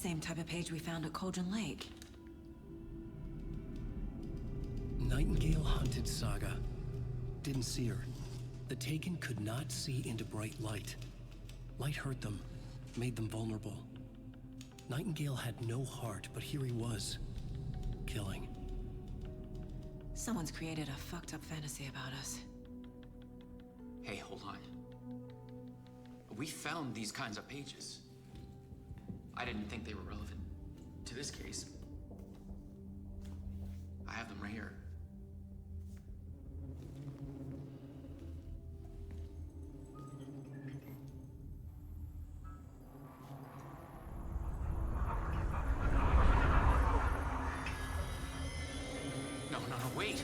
same type of page we found at Cauldron Lake. Nightingale hunted Saga. Didn't see her. The Taken could not see into bright light. Light hurt them, made them vulnerable. Nightingale had no heart, but here he was, killing. Someone's created a fucked up fantasy about us. Hey, hold on. We found these kinds of pages. I didn't think they were relevant to this case. I have them right here. No, wait!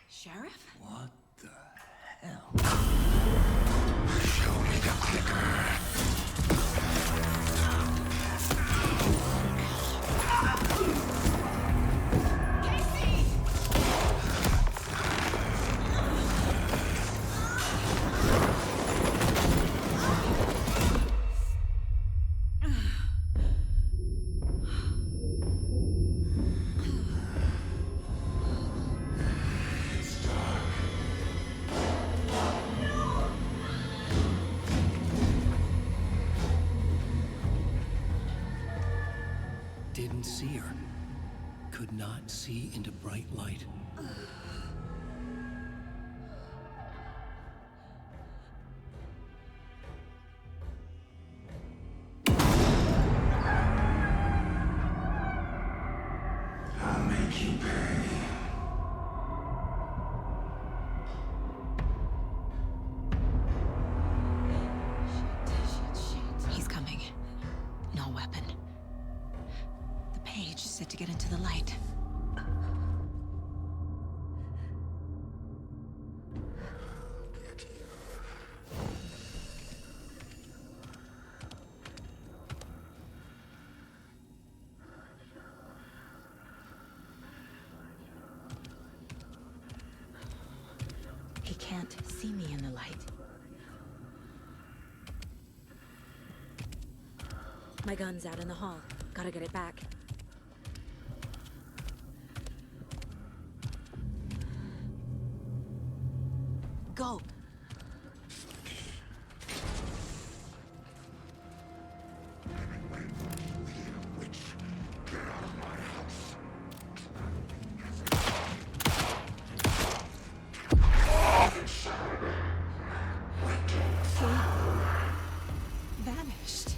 Sheriff? What the hell? Show me the clicker. Didn't see her. Could not see into bright light. I'll make you pay. Shit. He's coming. No weapon. The page said to get into the light. He can't see me in the light. My gun's out in the hall. Gotta get it back. Go! Get out of my house. He vanished.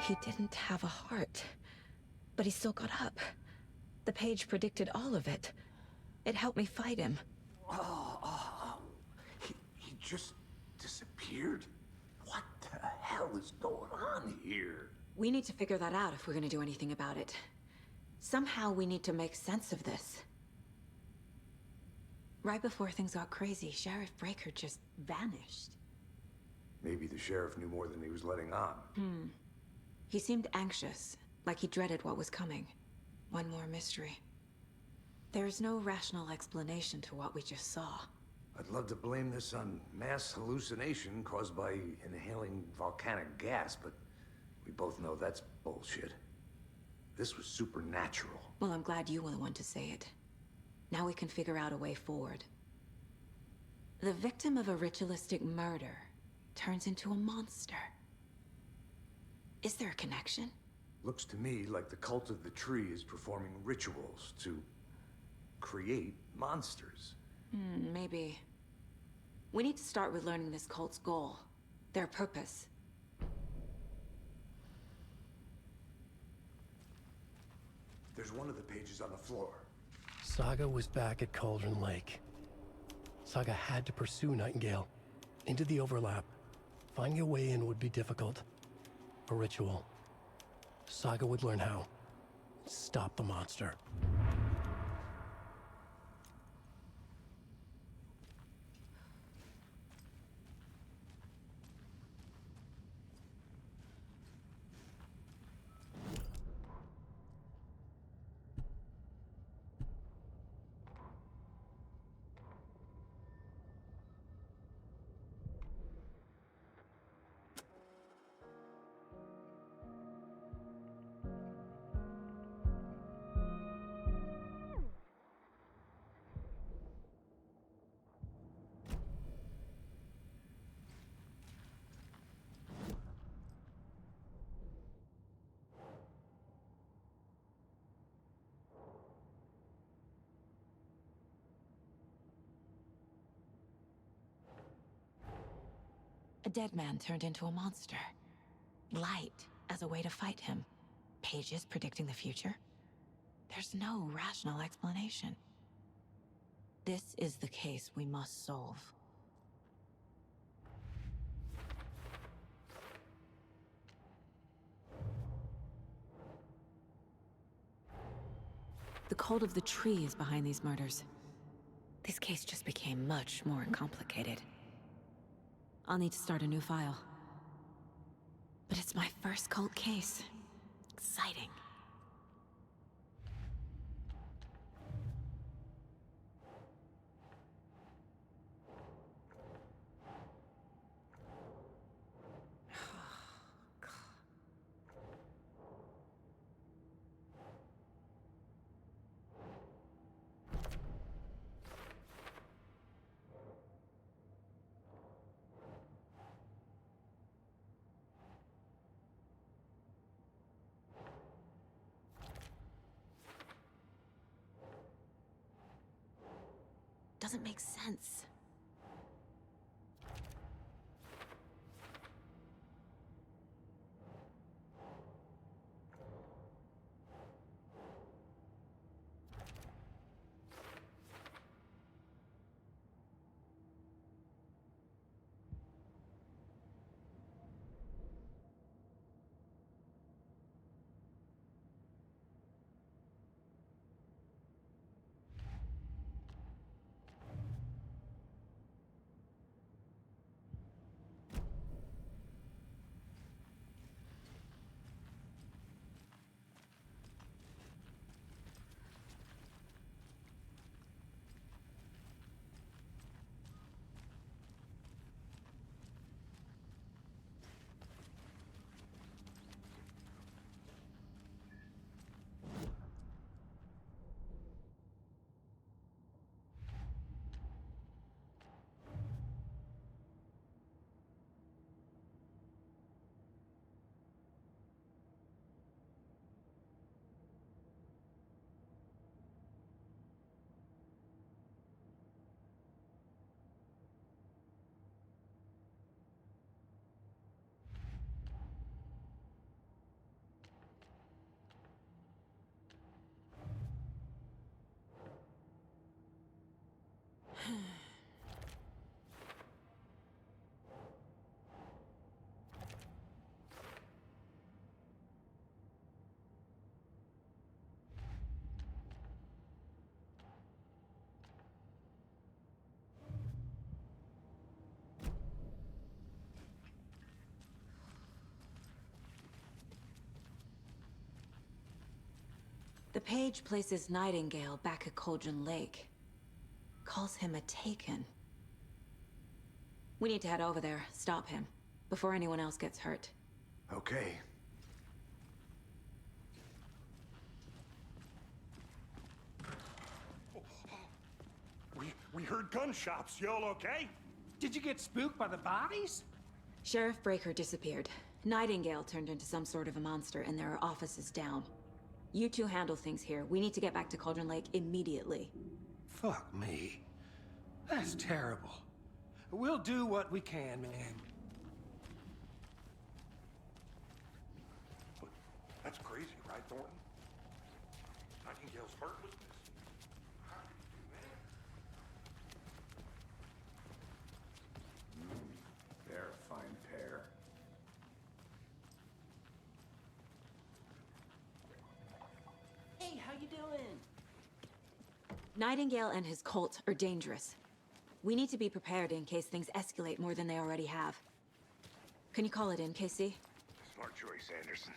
He didn't have a heart, but he still got up. The page predicted all of it. It helped me fight him. He just disappeared? What the hell is going on here? We need to figure that out if we're gonna do anything about it. Somehow we need to make sense of this. Right before things got crazy, Sheriff Breaker just vanished. Maybe the sheriff knew more than he was letting on. He seemed anxious, like he dreaded what was coming. One more mystery. There's no rational explanation to what we just saw. I'd love to blame this on mass hallucination caused by inhaling volcanic gas, but we both know that's bullshit. This was supernatural. Well, I'm glad you were the one to say it. Now we can figure out a way forward. The victim of a ritualistic murder turns into a monster. Is there a connection? Looks to me like the cult of the tree is performing rituals to create monsters. Maybe. We need to start with learning this cult's goal. Their purpose. There's one of the pages on the floor. Saga was back at Cauldron Lake. Saga had to pursue Nightingale. Into the overlap. Finding a way in would be difficult. A ritual. Saga would learn how. Stop the monster. A dead man turned into a monster. Light as a way to fight him. Pages predicting the future? There's no rational explanation. This is the case we must solve. The cult of the tree is behind these murders. This case just became much more complicated. I'll need to start a new file. But it's my first cult case. Exciting. Doesn't make sense. The page places Nightingale back at Cauldron Lake. Calls him a Taken. We need to head over there, stop him, before anyone else gets hurt. Okay. We heard gunshots. Y'all okay? Did you get spooked by the bodies? Sheriff Breaker disappeared. Nightingale turned into some sort of a monster, and there are offices down. You two handle things here. We need to get back to Cauldron Lake immediately. Fuck me. That's terrible. We'll do what we can, man. But that's crazy, right, Thornton? Nightingale's hurt with this. They're a fine pair. Hey, how you doing? Nightingale and his cult are dangerous. We need to be prepared in case things escalate more than they already have. Can you call it in, KC? Smart choice, Anderson.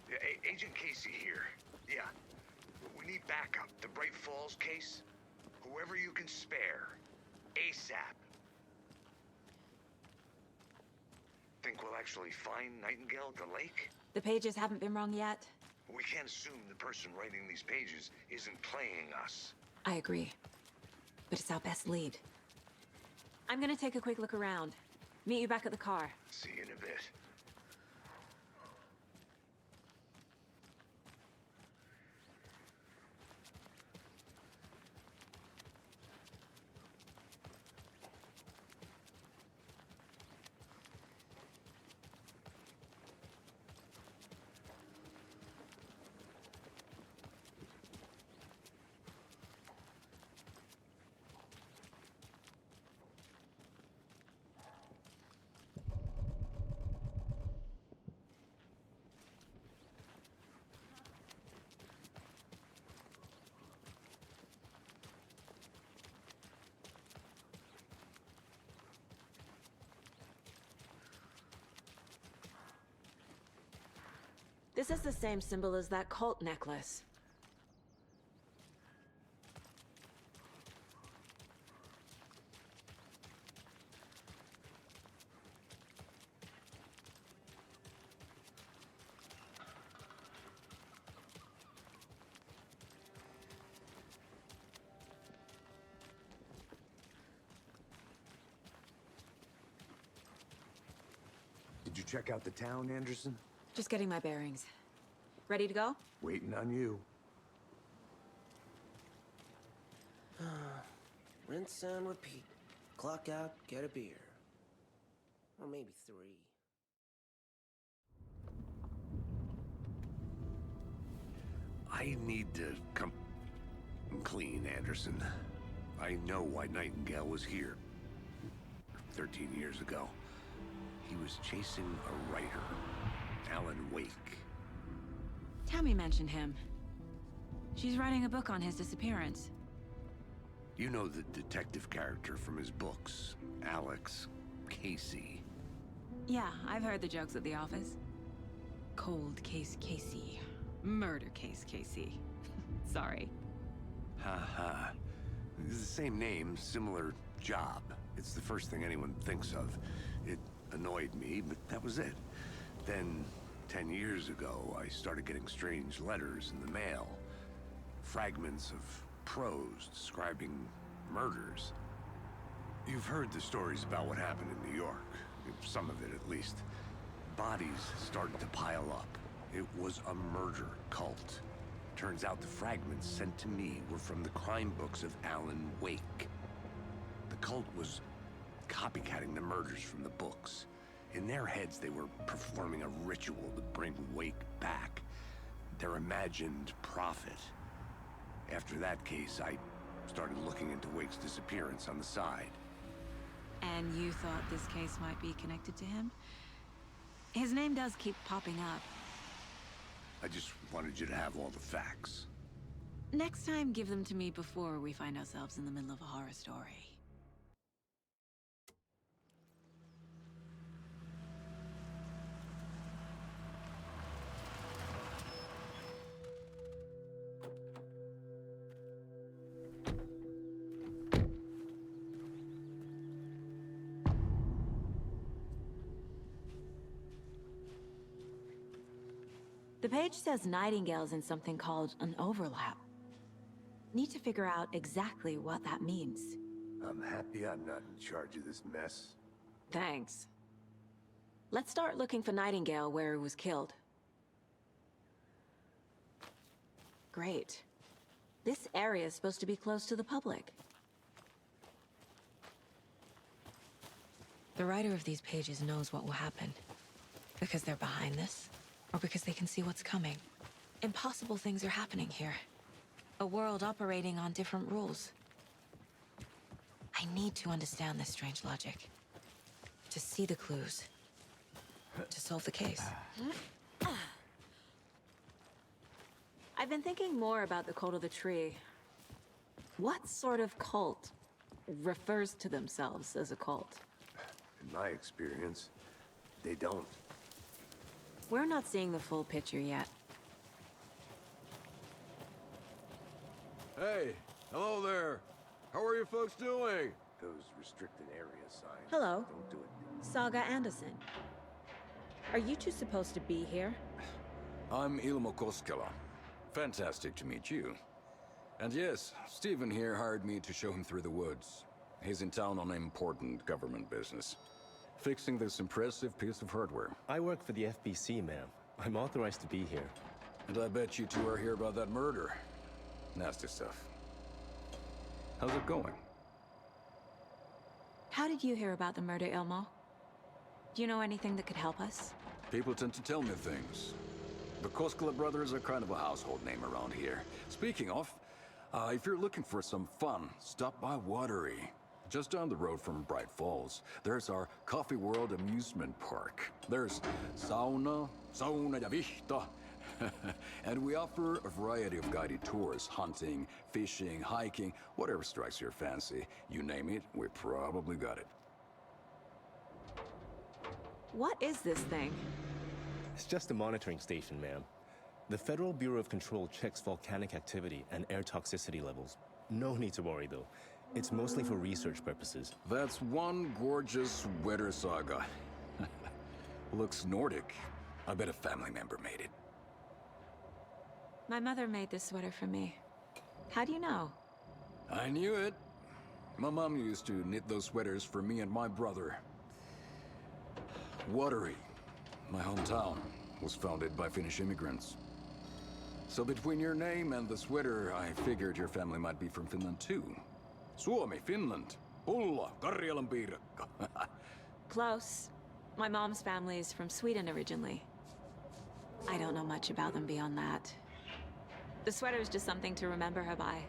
Yeah, Agent Casey here. Yeah. We need backup. The Bright Falls case. Whoever you can spare. ASAP. Think we'll actually find Nightingale at the lake? The pages haven't been wrong yet. We can't assume the person writing these pages isn't playing us. I agree. But it's our best lead. I'm gonna take a quick look around. Meet you back at the car. See you in a bit. This is the same symbol as that cult necklace. Did you check out the town, Anderson? Just getting my bearings. Ready to go? Waiting on you. Rinse and repeat. Clock out, get a beer. Or maybe 3. I need to come clean, Anderson. I know why Nightingale was here 13 years ago. He was chasing a writer, Alan Wake. Tammy mentioned him. She's writing a book on his disappearance. You know the detective character from his books, Alex Casey. Yeah, I've heard the jokes at the office. Cold case Casey. Murder case Casey. Sorry. Ha ha. It's the same name, similar job. It's the first thing anyone thinks of. It annoyed me, but that was it. Then, 10 years ago, I started getting strange letters in the mail. Fragments of prose describing murders. You've heard the stories about what happened in New York. Some of it, at least. Bodies started to pile up. It was a murder cult. Turns out the fragments sent to me were from the crime books of Alan Wake. The cult was copycatting the murders from the books. In their heads, they were performing a ritual to bring Wake back. Their imagined prophet. After that case, I started looking into Wake's disappearance on the side. And you thought this case might be connected to him? His name does keep popping up. I just wanted you to have all the facts. Next time, give them to me before we find ourselves in the middle of a horror story. The page says Nightingale's in something called an overlap. Need to figure out exactly what that means. I'm happy I'm not in charge of this mess. Thanks. Let's start looking for Nightingale where he was killed. Great. This area is supposed to be close to the public. The writer of these pages knows what will happen. Because they're behind this, or because they can see what's coming. Impossible things are happening here. A world operating on different rules. I need to understand this strange logic. To see the clues. To solve the case. I've been thinking more about the cult of the tree. What sort of cult refers to themselves as a cult? In my experience, they don't. We're not seeing the full picture yet. Hey, hello there. How are you folks doing? Those restricted area signs. Hello. Don't do it. Saga Anderson. Are you two supposed to be here? I'm Ilmo Koskela. Fantastic to meet you. And yes, Stephen here hired me to show him through the woods. He's in town on important government business. Fixing this impressive piece of hardware. I work for the FBC, ma'am. I'm authorized to be here. And I bet you two are here about that murder. Nasty stuff. How's it going? How did you hear about the murder, Ilmo? Do you know anything that could help us? People tend to tell me things. The Koskela brothers are kind of a household name around here. Speaking of, if you're looking for some fun, stop by Watery. Just down the road from Bright Falls, there's our Coffee World amusement park. There's sauna ja vihta. And we offer a variety of guided tours, hunting, fishing, hiking, whatever strikes your fancy. You name it, we probably got it. What is this thing? It's just a monitoring station, ma'am. The Federal Bureau of Control checks volcanic activity and air toxicity levels. No need to worry, though. It's mostly for research purposes. That's one gorgeous sweater, Saga. Looks Nordic. I bet a family member made it. My mother made this sweater for me. How do you know? I knew it. My mom used to knit those sweaters for me and my brother. Watery, my hometown, was founded by Finnish immigrants. So between your name and the sweater, I figured your family might be from Finland too. Suomi, Finland. Pulla, Karjalan piirakka. Close. My mom's family is from Sweden originally. I don't know much about them beyond that. The sweater is just something to remember her by.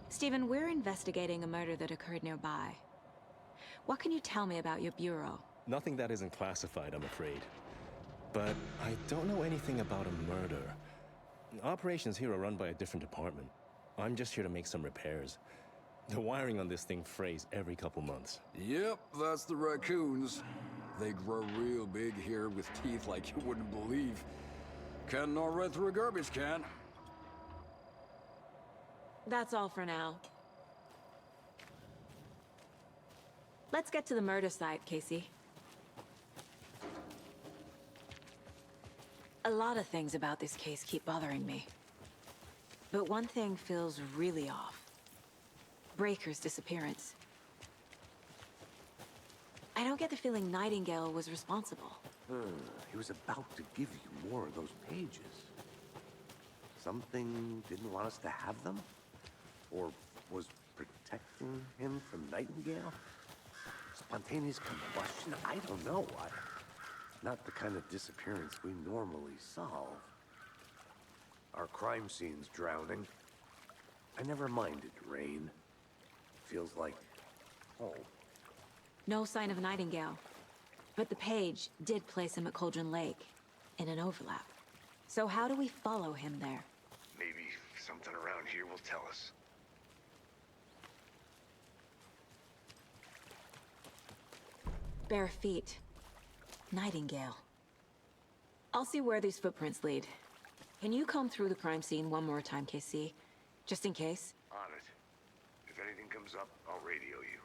Stephen, we're investigating a murder that occurred nearby. What can you tell me about your bureau? Nothing that isn't classified, I'm afraid. But I don't know anything about a murder. Operations here are run by a different department. I'm just here to make some repairs. The wiring on this thing frays every couple months. Yep, that's the raccoons. They grow real big here with teeth like you wouldn't believe. Can't gnaw right through a garbage can. That's all for now. Let's get to the murder site, Casey. A lot of things about this case keep bothering me. But one thing feels really off. Breaker's disappearance. I don't get the feeling Nightingale was responsible. He was about to give you more of those pages. Something didn't want us to have them? Or was protecting him from Nightingale? Spontaneous combustion? I don't know. Not the kind of disappearance we normally solve. Our crime scene's drowning. I never minded rain. Feels like home. No sign of Nightingale. But the page did place him at Cauldron Lake, in an overlap. So how do we follow him there? Maybe something around here will tell us. Bare feet. Nightingale. I'll see where these footprints lead. Can you comb through the crime scene one more time, KC? Just in case? On it. If anything comes up, I'll radio you.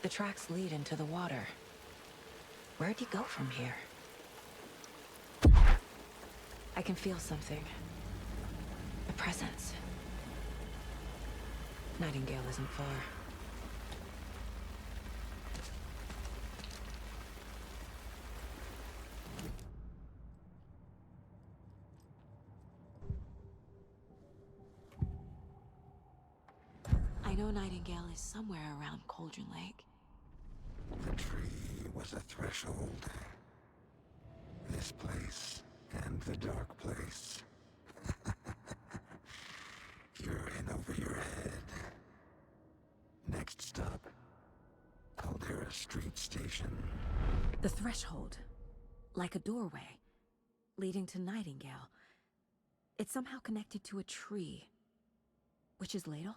The tracks lead into the water. Where'd he go from here? I can feel something. A presence. Nightingale isn't far. I know Nightingale is somewhere around Cauldron Lake. The tree was a threshold. This place and the dark place. You're in over your head. Next stop, Caldera Street Station. The threshold. Like a doorway. Leading to Nightingale. It's somehow connected to a tree. Witch's Ladle?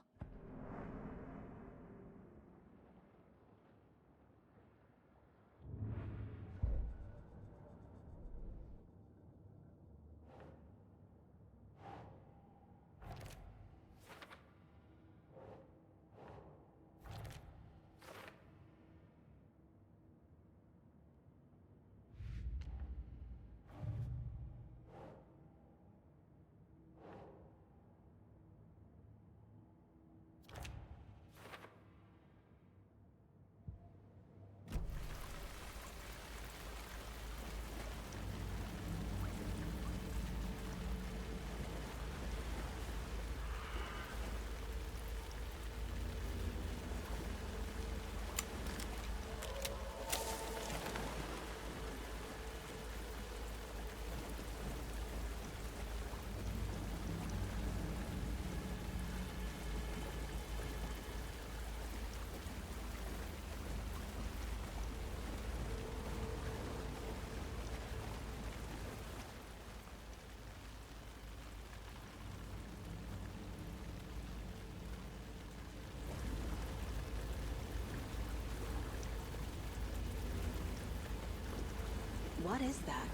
What is that?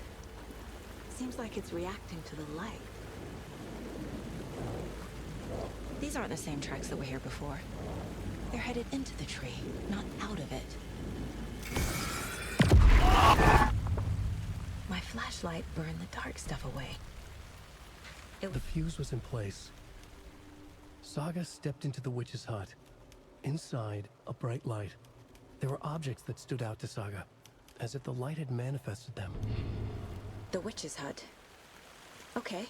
Seems like it's reacting to the light. These aren't the same tracks that were here before. They're headed into the tree, not out of it. My flashlight burned the dark stuff away. The fuse was in place. Saga stepped into the witch's hut. Inside, a bright light. There were objects that stood out to Saga, as if the light had manifested them. The witch's hut. Okay.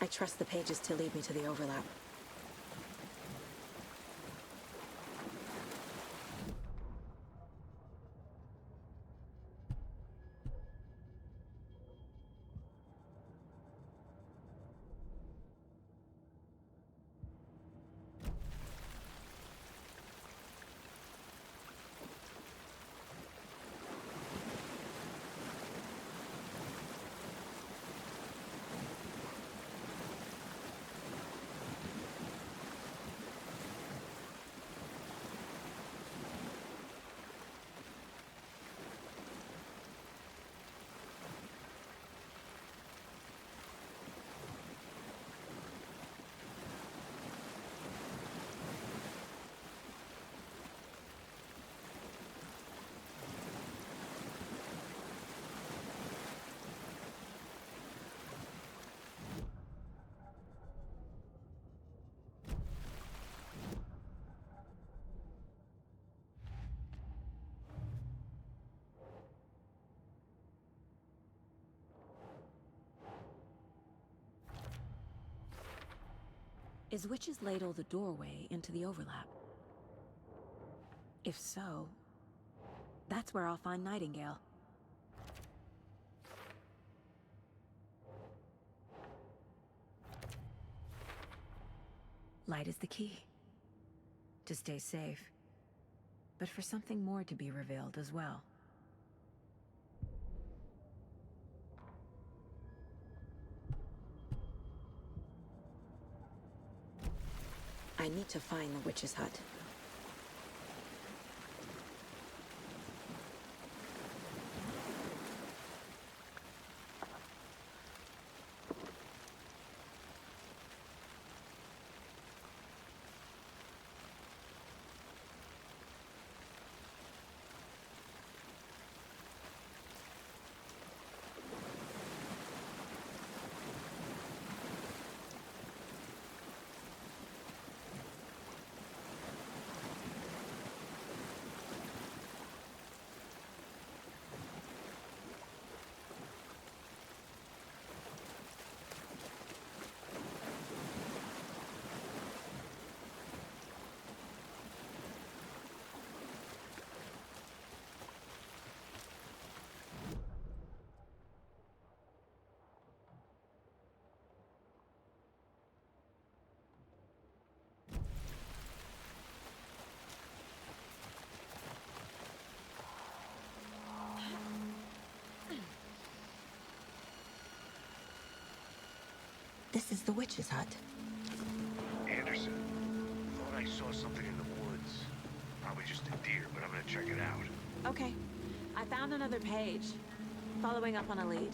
I trust the pages to lead me to the overlap. Is Witch's Ladle the doorway into the overlap? If so, that's where I'll find Nightingale. Light is the key. To stay safe. But for something more to be revealed as well. I need to find the witch's hut. This is the witch's hut. Anderson, thought I saw something in the woods. Probably just a deer, but I'm gonna check it out. Okay. I found another page. Following up on a lead.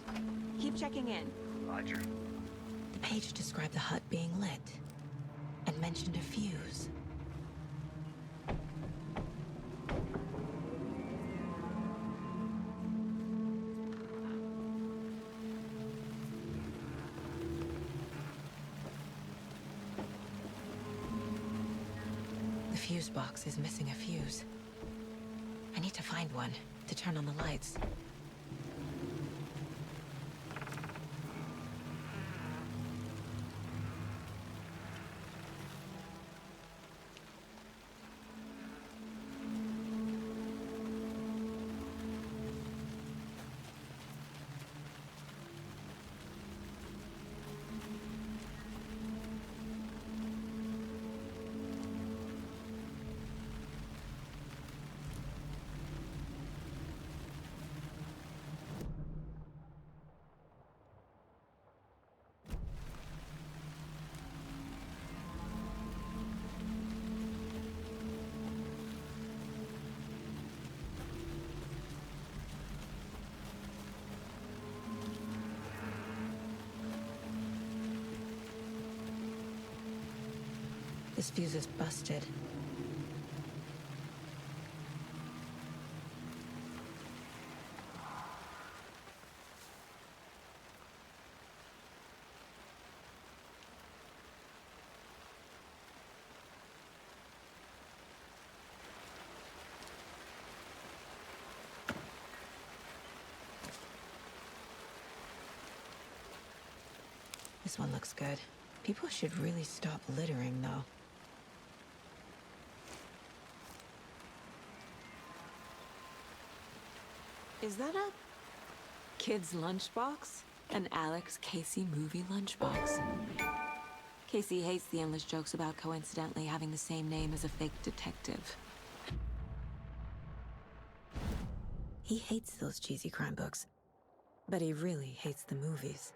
Keep checking in. Roger. The page described the hut being lit. And mentioned a fuse. The fuse box is missing a fuse. I need to find one to turn on the lights. This fuse is busted. This one looks good. People should really stop littering, though. Is that a kid's lunchbox? An Alex Casey movie lunchbox? Casey hates the endless jokes about coincidentally having the same name as a fake detective. He hates those cheesy crime books, but he really hates the movies.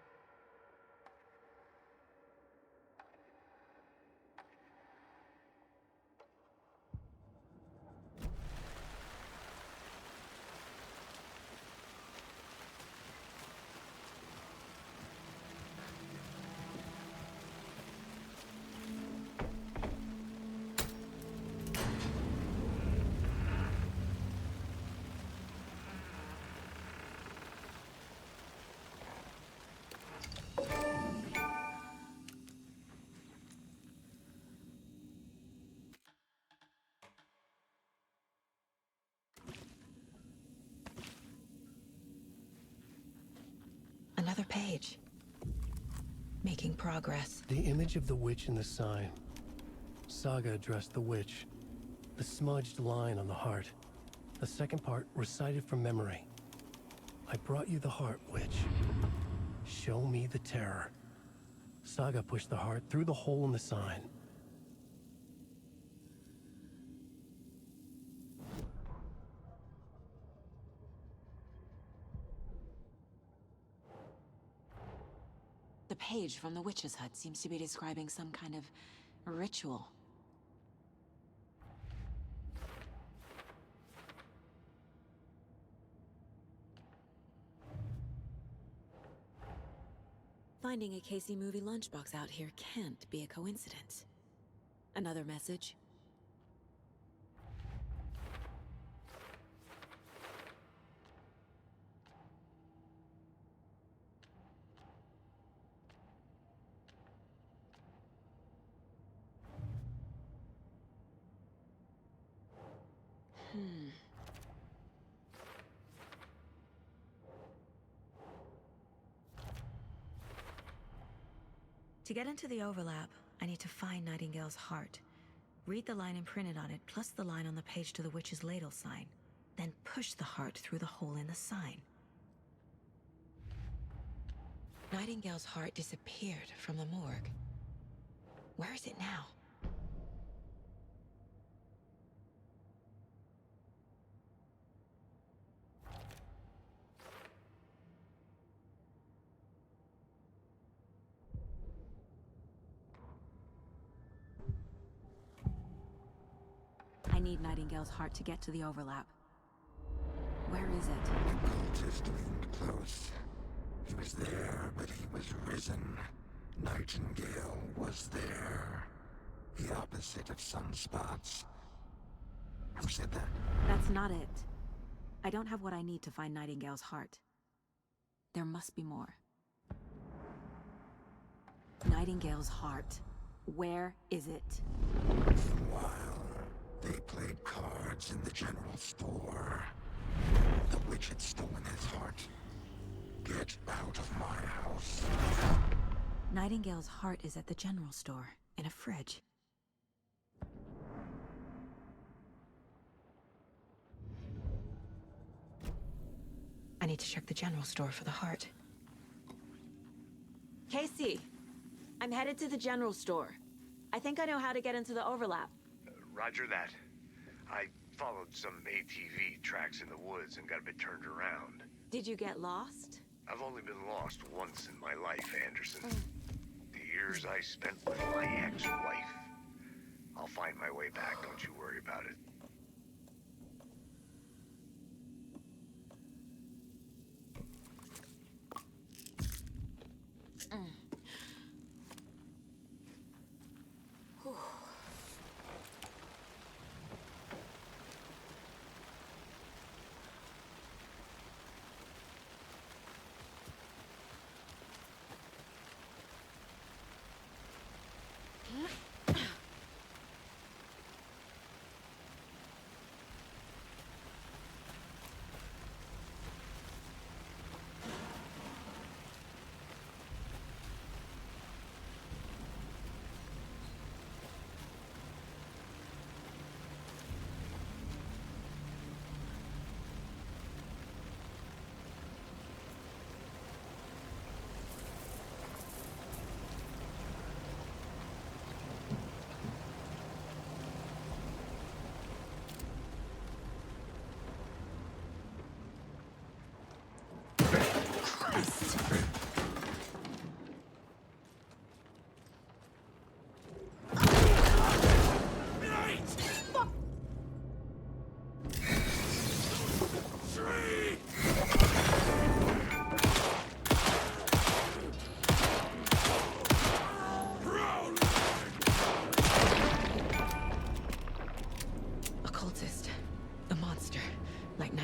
Another page. Making progress. The image of the witch in the sign. Saga addressed the witch. The smudged line on the heart. The second part recited from memory. I brought you the heart, witch. Show me the terror. Saga pushed the heart through the hole in the sign. The page from the witch's hut seems to be describing some kind of ritual. Finding a Casey movie lunchbox out here can't be a coincidence. Another message? To get into the overlap, I need to find Nightingale's heart. Read the line imprinted on it, plus the line on the page to the witch's ladle sign. Then push the heart through the hole in the sign. Nightingale's heart disappeared from the morgue. Where is it now? I need Nightingale's heart to get to the overlap. Where is it? The cultist leaned close. He was there, but he was risen. Nightingale was there. The opposite of sunspots. Who said that? That's not it. I don't have what I need to find Nightingale's heart. There must be more. Nightingale's heart. Where is it? Meanwhile, they played cards in the general store. The witch had stolen his heart. Get out of my house. Nightingale's heart is at the general store, in a fridge. I need to check the general store for the heart. Casey! I'm headed to the general store. I think I know how to get into the overlap. Roger that. I followed some ATV tracks in the woods and got a bit turned around. Did you get lost? I've only been lost once in my life, Anderson. The years I spent with my ex-wife. I'll find my way back, don't you worry about it.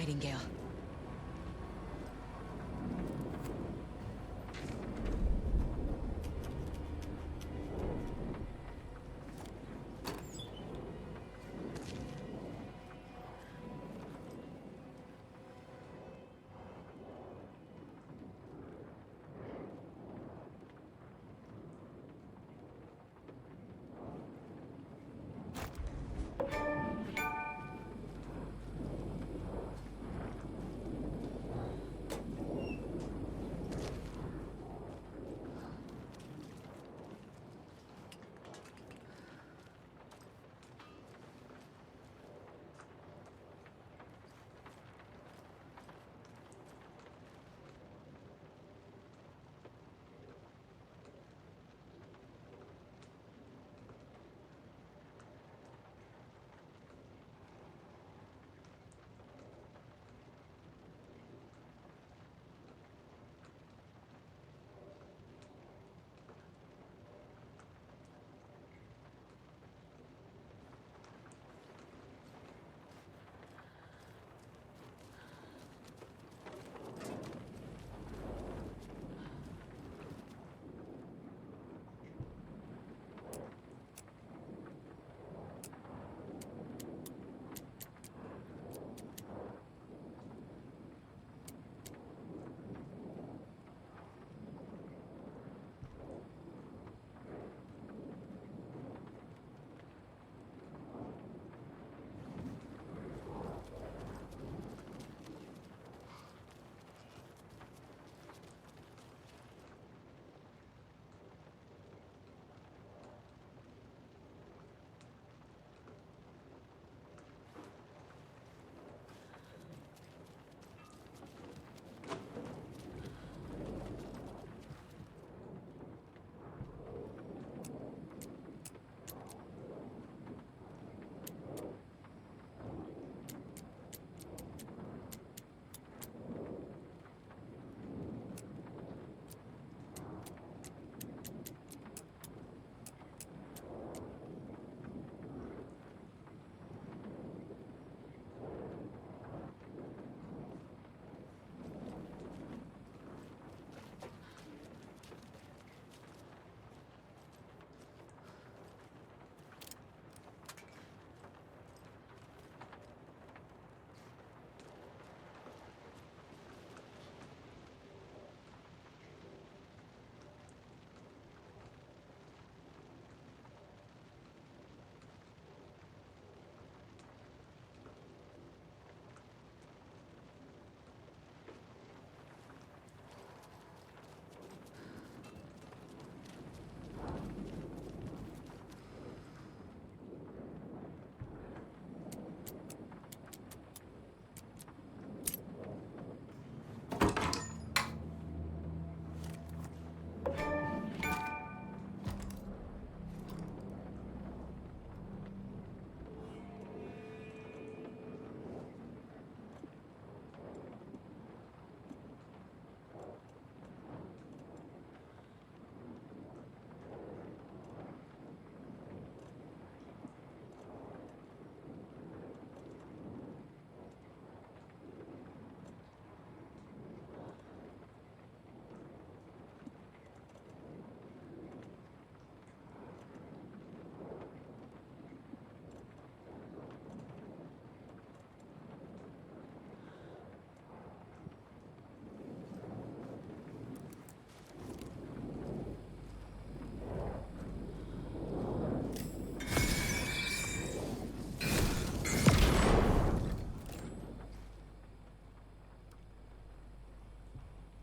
Nightingale.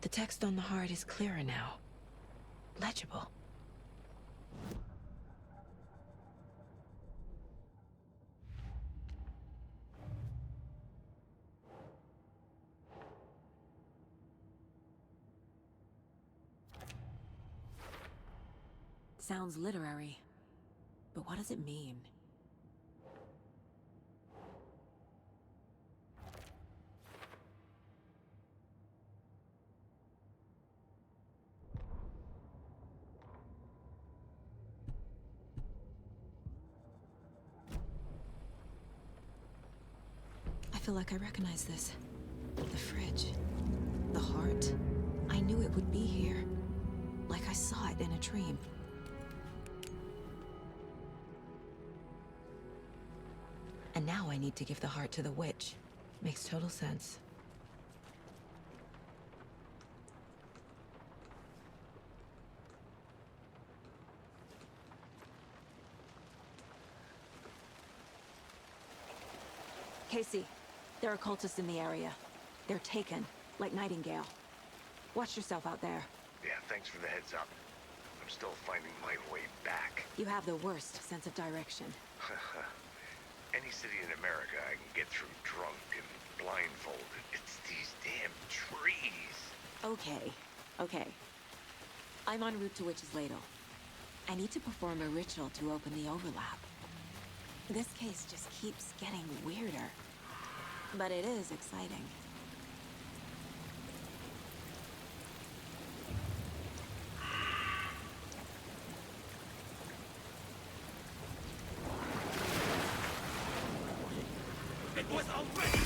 The text on the heart is clearer now. Legible. Sounds literary, but what does it mean? I feel like I recognize this. The fridge. The heart. I knew it would be here. Like I saw it in a dream. And now I need to give the heart to the witch. Makes total sense. Casey, there are cultists in the area. They're taken, like Nightingale. Watch yourself out there. Yeah, thanks for the heads up. I'm still finding my way back. You have the worst sense of direction. Any city in America I can get through drunk and blindfolded. It's these damn trees. Okay. I'm en route to Witch's Ladle. I need to perform a ritual to open the overlap. This case just keeps getting weirder. But it is exciting. It was already...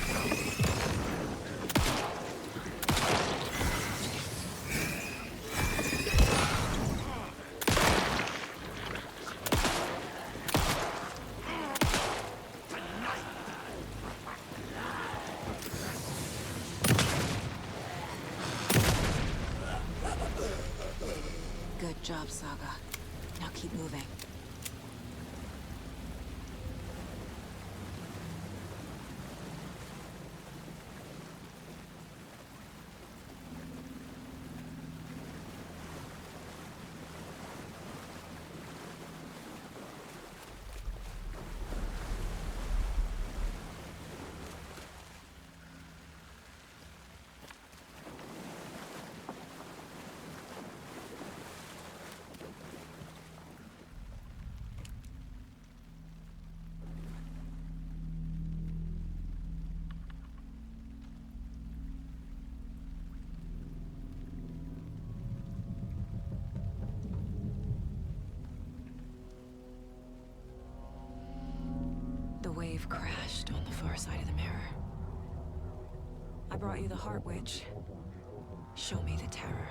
Good job, Saga. Now keep moving. The wave crashed on the far side of the mirror. I brought you the Heart Witch. Show me the terror.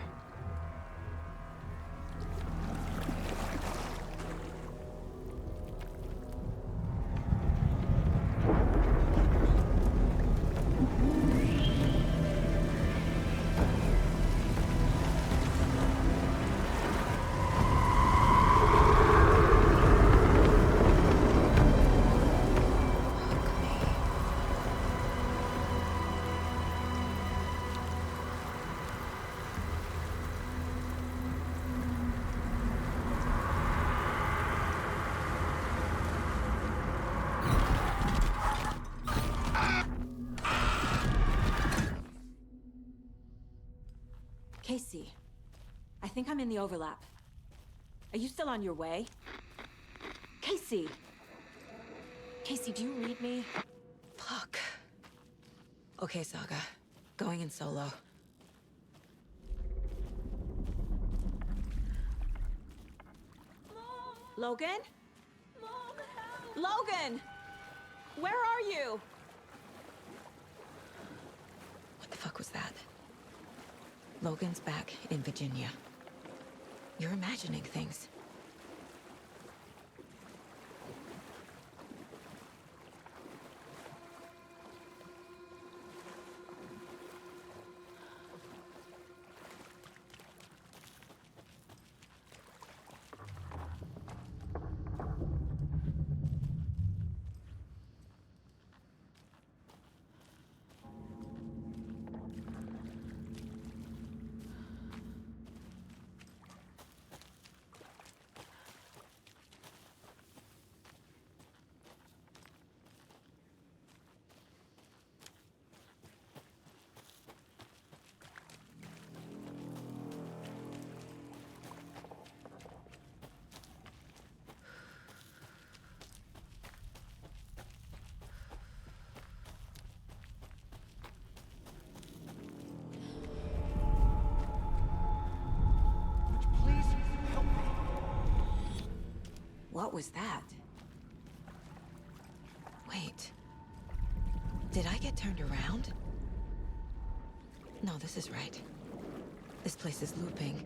Casey, I think I'm in the overlap. Are you still on your way? Casey! Casey, do you read me? Fuck. Okay, Saga. Going in solo. Mom! Logan? Mom, help! Logan! Where are you? What the fuck was that? Logan's back in Virginia. You're imagining things. What was that? Wait. Did I get turned around? No, this is right. This place is looping.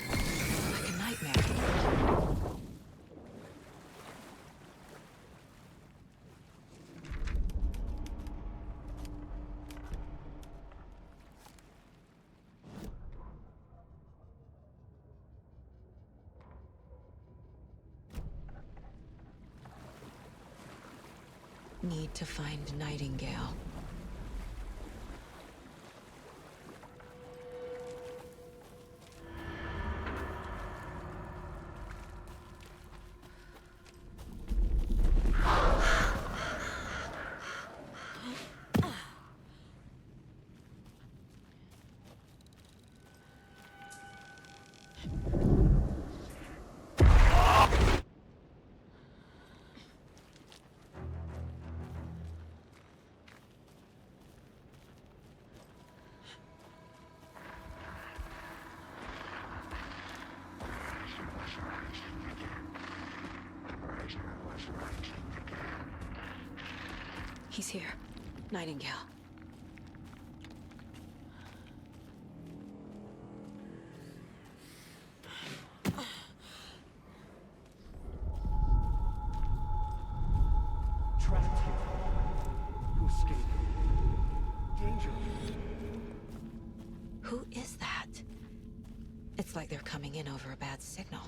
Like a nightmare. Need to find Nightingale. He's here. Nightingale. Trapped here. Who escaped? Danger. Who is that? It's like they're coming in over a bad signal.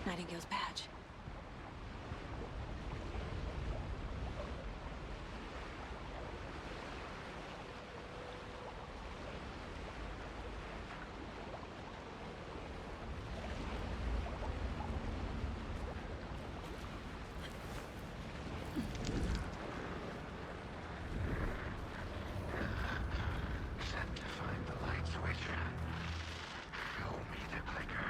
Nightingale's badge. Sent to find the light switch. Show me the clicker.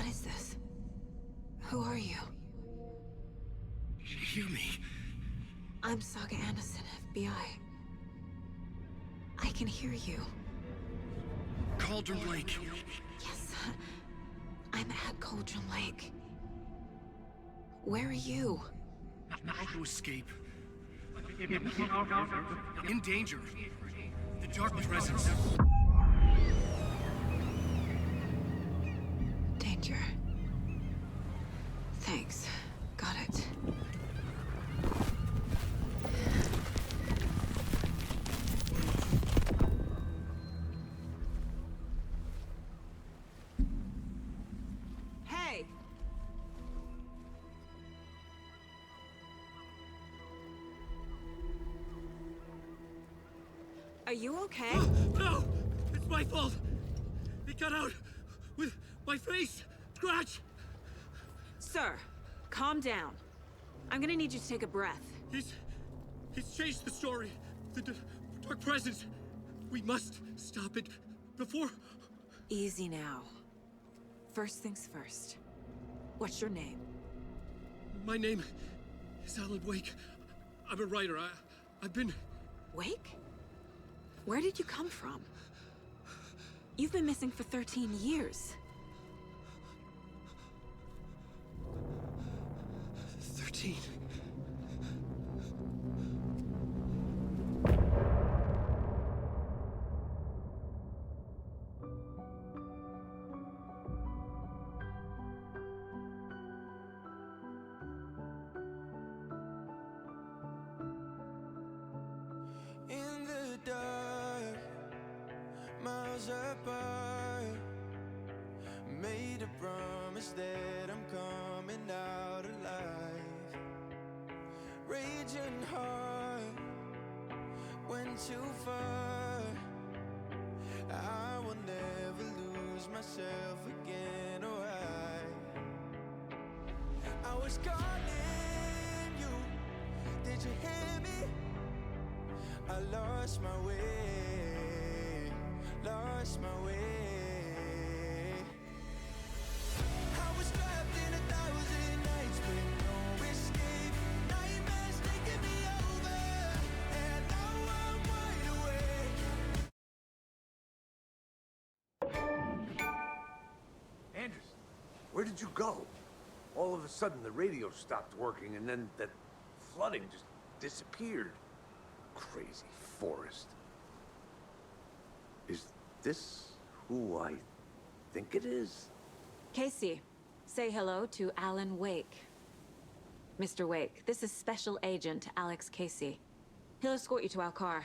is this? Who are you? Hear me. I'm Saga Anderson, FBI. I can hear you. Cauldron Lake. Yes, I'm at Cauldron Lake. Where are you? About to escape. In danger. The dark presence. Danger. Thanks. Got it. Hey! Are you okay? No! It's my fault! It got out with my face! Scratch! Sir, calm down. I'm gonna need you to take a breath. He's changed the story. The dark presence. We must stop it before... Easy now. First things first. What's your name? My name is Alan Wake. I'm a writer. I've been... Wake? Where did you come from? You've been missing for 13 years. 13. In the dark, miles apart, made a promise that I'm coming out alive. Raging heart, went too far. I will never lose myself again, or I was calling you, did you hear me? I lost my way, lost my way. I was trapped in 1,000 nights with no escape. Nightmares taking me over, and now I'm wide awake. Anderson, where did you go? All of a sudden, the radio stopped working, and then that flooding just disappeared. Crazy forest. Is this who I think it is? Casey, say hello to Alan Wake. Mr. Wake, this is Special Agent Alex Casey. He'll escort you to our car.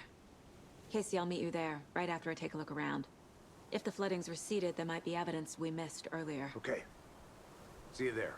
Casey, I'll meet you there, right after I take a look around. If the flooding's receded, there might be evidence we missed earlier. Okay. See you there.